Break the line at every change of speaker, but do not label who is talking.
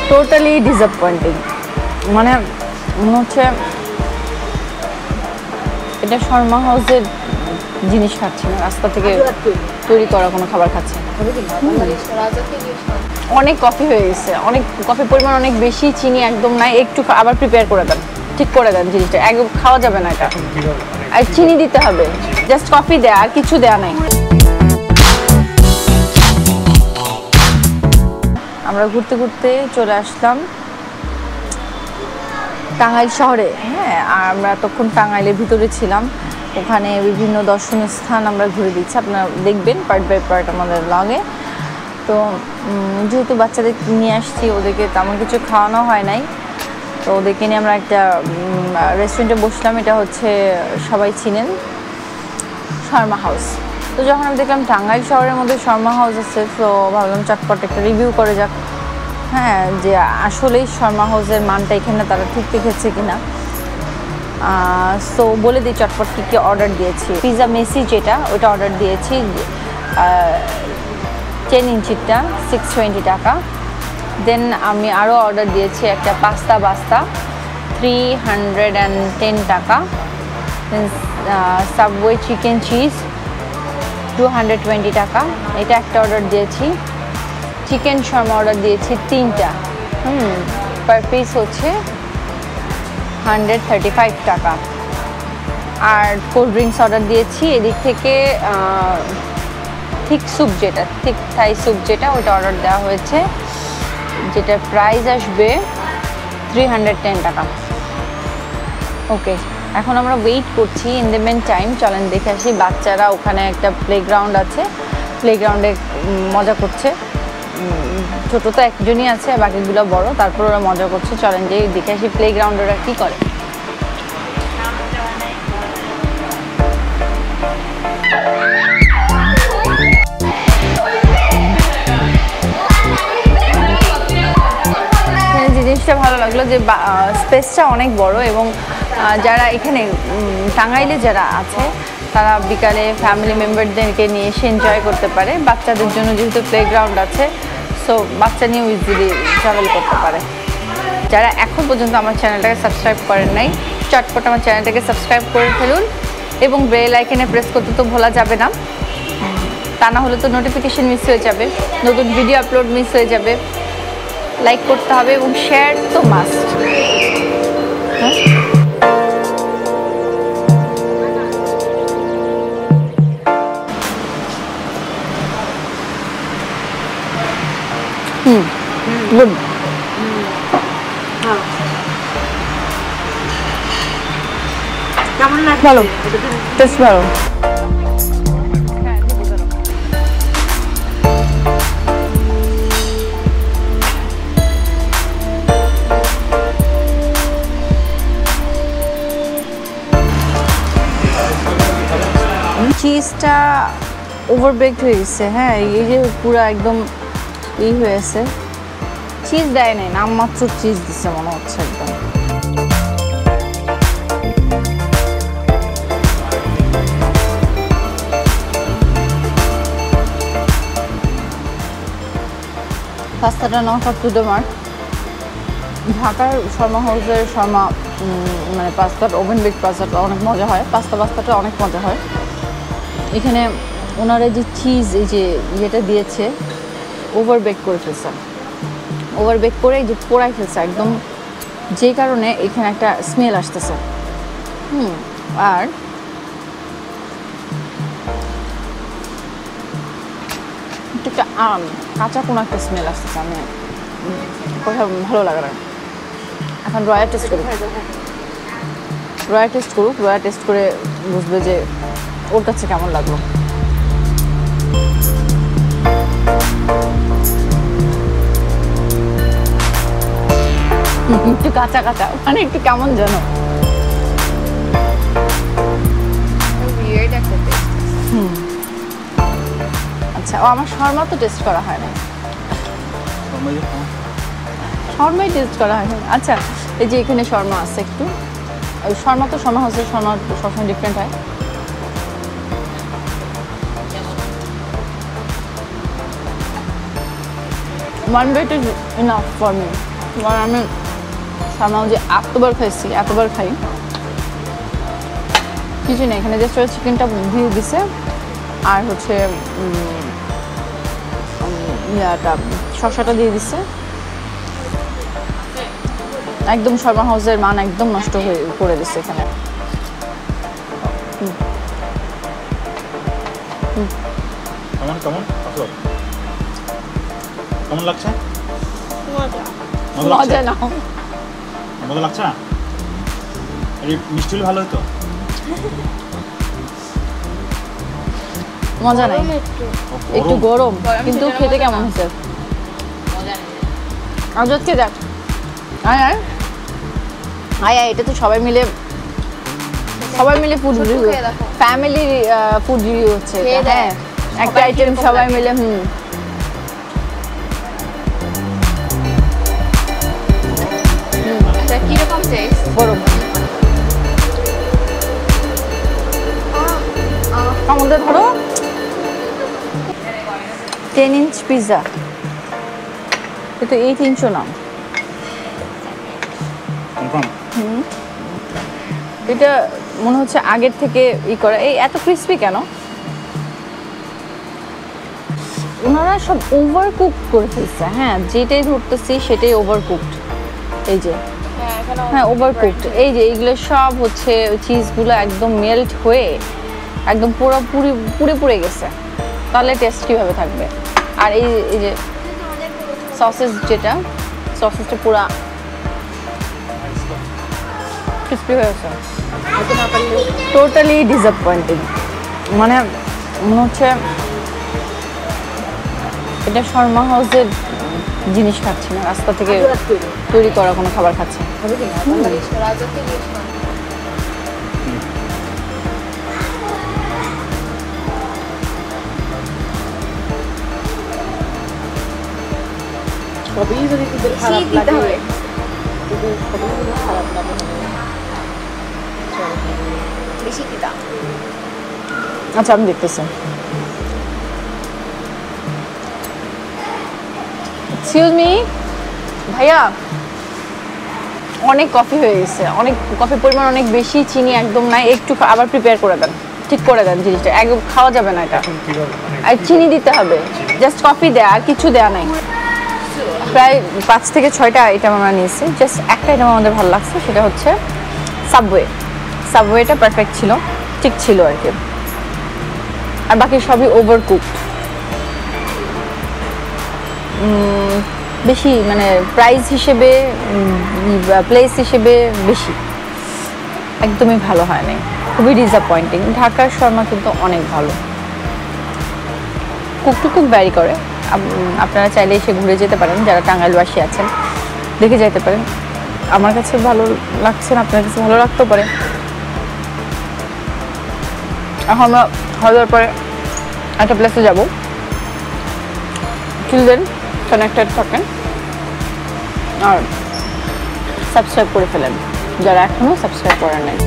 Totally disappointing. মানে মনে হচ্ছে এটা শর্মা হাউসের জিনিস খাচ্ছি না, রাস্তা থেকে তৈরি করা কোনো খাবার খাচ্ছি না। অনেক কফি হয়ে গেছে, অনেক কফির পরিমাণ অনেক বেশি, চিনি একদম নাই। একটু আবার প্রিপেয়ার করে দেন, ঠিক করে দেন জিনিসটা, একদম খাওয়া যাবে না এটা। আর চিনি দিতে হবে, জাস্ট কফি দেয়া, আর কিছু দেয়া নাই। আমরা ঘুরতে ঘুরতে চলে আসলাম টাঙ্গাইল শহরে। হ্যাঁ, আর আমরা তখন টাঙ্গাইলের ভিতরে ছিলাম, ওখানে বিভিন্ন দর্শনীয় স্থান আমরা ঘুরে দিচ্ছি, আপনারা দেখবেন পার্ট বাই পার্ট আমাদের ব্লগে। তো যেহেতু বাচ্চাদের নিয়ে আসছি, ওদেরকে তেমন কিছু খাওয়ানো হয় নাই, তো ওদেরকে নিয়ে আমরা একটা রেস্টুরেন্টে বসলাম। এটা হচ্ছে সবাই চিনেন, শর্মা হাউস। তো যখন আমি দেখলাম টাঙ্গাইল শহরের মধ্যে শর্মা হাউস আছে, তো ভাবলাম চটপট একটা রিভিউ করে যাক। হ্যাঁ, যে আসলেই শর্মা হাউসের মানটা এখানে তারা ঠিক রেখেছে কিনা। সো বলে দিই চটপট কী কী অর্ডার দিয়েছি। পিৎজা মেসি যেটা, ওইটা অর্ডার দিয়েছি 10 ইঞ্চিটা 620 টাকা। দেন আমি আরও অর্ডার দিয়েছি একটা পাস্তা 310 টাকা। দেন সাবওয়ে চিকেন চিজ 220 টাকা, এটা একটা অর্ডার দিয়েছি। চিকেন শর্মা অর্ডার দিয়েছি 3টা, পার পিস হচ্ছে 135 টাকা। আর কোল্ড ড্রিঙ্কস অর্ডার দিয়েছি এদিক থেকে থিক স্যুপ, যেটা থিক থাই স্যুপ যেটা, ওইটা অর্ডার দেওয়া হয়েছে, যেটা প্রাইস আসবে 310 টাকা। ওকে, এখন আমরা ওয়েট করছি। ইন দ্য মেন টাইম চলেন দেখে আসি, বাচ্চারা ওখানে একটা প্লেগ্রাউন্ড আছে, প্লেগ্রাউন্ডে মজা করছে। ছোট তো একজনই আছে, বাকিগুলো বড়, তারপর ওরা মজা করছে। চলেন যে দেখে আসি প্লেগ্রাউন্ডে ওরা কী করে। জিনিসটা ভালো লাগলো যে স্পেসটা অনেক বড়, এবং যারা এখানে টাঙ্গাইলে যারা আছে তারা বিকালে ফ্যামিলি মেম্বারদেরকে নিয়ে এসে এনজয় করতে পারে। বাচ্চাদের জন্য যেহেতু প্লেগ্রাউন্ড আছে, সো বাচ্চা নিয়েও ইজিলি ট্রাভেল করতে পারে। যারা এখন পর্যন্ত আমার চ্যানেলটাকে সাবস্ক্রাইব করেন নাই, চটপট আমার চ্যানেলটাকে সাবস্ক্রাইব করে ফেলুন, এবং বেল আইকনে প্রেস করতে তো ভোলা যাবে না, তা না হলে তো নোটিফিকেশন মিস হয়ে যাবে, নতুন ভিডিও আপলোড মিস হয়ে যাবে। লাইক করতে হবে এবং শেয়ার তো মাস্ট। গুড,
কেমন লাগে?
ভালো, টেস্ট ভালো। চিজটা ওভারবেকড হয়ে গেছে। হ্যাঁ, এই যে পুরো একদম ই হয়েছে, চিজ দেয় নাই, নামমাত্র চিজ দিচ্ছে মনে হচ্ছে একদম। পাস্তাটা not up to the mark. ঢাকার শর্মা হাউসের শর্মা মানে পাস্তাটা, ওভেন বেক পাস্তাটা অনেক মজা হয়, পাস্তাটা অনেক মজা হয়। এখানে ওনারা যে চিজ এই যে ইয়েটা দিয়েছে, ওভারবেক করে ফেলছে, ওভারবেক করে এই যে পোড়াই ফেলছে একদম, যে কারণে এখানে একটা স্মেল আসতেছে। আর একটা কাঁচা কোনো একটা স্মেল আসতেছে, আমি কথা ভালো লাগে না। এখন রয়া টেস্ট করুক, রয়া টেস্ট করে বুঝবে যে ওর কাছে কেমন লাগলো। একটু কাঁচা মানে একটু কেমন যেন। আচ্ছা, ও আমার শর্মা তো টেস্ট করা হয় না, শর্মাই টেস্ট করা হয় না। আচ্ছা, এই যে এখানে শর্মা আছে একটু, ওই শর্মা তো শর্মা হাউসের শর্মা সবসময় ডিফারেন্ট হয়। one bite is enough for me. কারণ আমি সামনে যে এতবার খাইছি, এতবার খাই কিছু নেই এখানে, জাস্ট চিকেনটা দিয়ে দিছে আর হচ্ছে ইয়াটা শসাটা দিয়ে দিছে। একদম শর্মা হাউসের মান একদম নষ্ট হয়ে করে দিচ্ছে এখানে।
কেমন লাগছে?
মজা না,
মজা লাগছে না? এই মিষ্টি হলে ভালো হতো।
মজা নাই, একটু গরম কিন্তু খেতে কেমন হয়েছে? আজকে দেখ আয় আয় আয় আয়, এটা তো সবাই মিলে food review, family food review হচ্ছে। হ্যাঁ একটা আইটেম সবাই মিলে।
কিরকম টেস্ট?
গরম আমাদের ধরো 10 ইঞ্চ পিৎজা, কিন্তু 8 ইঞ্চও না। এটা মনে হচ্ছে আগের থেকে করা। এই এত ক্রিস্পি কেন? ওনারা সব ওভারকুক করে ফেলছে। হ্যাঁ যেটাই ধরতেছি সেটাই ওভারকুকড। এই যে হ্যাঁ ওভারকুকড, এই যে এইগুলো সব হচ্ছে চিজগুলো একদম মেল্ট হয়ে একদম পুরো পুড়ে গেছে, তাহলে টেস্ট কীভাবে থাকবে? আর এই যে সসেস, যেটা সসেসটা পুরা ক্রিস্পি হয়েছে, টোটালি ডিসঅ্যাপয়েন্টিং। মানে মনে হচ্ছে এটা শর্মা হাউসের জিনিস খাচ্ছি না, রাস্তা থেকে তৈরি করা কোনো খাবার খাচ্ছি।
সবই যদি তোদের খারাপ লাগে, বেশি দিতাম।
আচ্ছা আমি দেখতেছি। এক্সকিউজ মি ভাইয়া, অনেক কফি হয়ে গেছে, অনেক কফির পরিমাণ অনেক বেশি, চিনি একদম নাই, একটু আবার প্রিপেয়ার করে দেন, ঠিক করে দেন জিনিসটা, একদম খাওয়া যাবে না এটা। আর চিনি দিতে হবে, জাস্ট কফি দেয়া, আর কিছু দেয়া নাই। প্রায় 5 থেকে 6টা আইটেম আমরা নিয়েছি, জাস্ট একটা আইটেম আমাদের ভালো লাগছে, সেটা হচ্ছে সাবওয়েটা পারফেক্ট ছিল, ঠিক ছিল আর কি। আর বাকি সবই ওভারকুকড, বেশি মানে প্রাইস হিসেবে প্লেস হিসেবে বেশি, একদমই ভালো হয় নাই, খুবই ডিসঅ্যাপয়েন্টিং। ঢাকার শর্মা কিন্তু অনেক ভালো, কুক টু কুক ভ্যারি করে। আপনারা চাইলে এসে ঘুরে যেতে পারেন, যারা টাঙ্গাইলবাসী আছেন দেখে যেতে পারেন। আমার কাছে ভালো লাগছে না, আপনার কাছে ভালো লাগতেও পারে। এখন আমরা খাওয়া দাওয়ার পরে একটা প্লেসে যাবো। টিল দেন কানেক্টেড থাকেন আর সাবস্ক্রাইব করে ফেলেন যারা এখনও সাবস্ক্রাইব করেন নাই।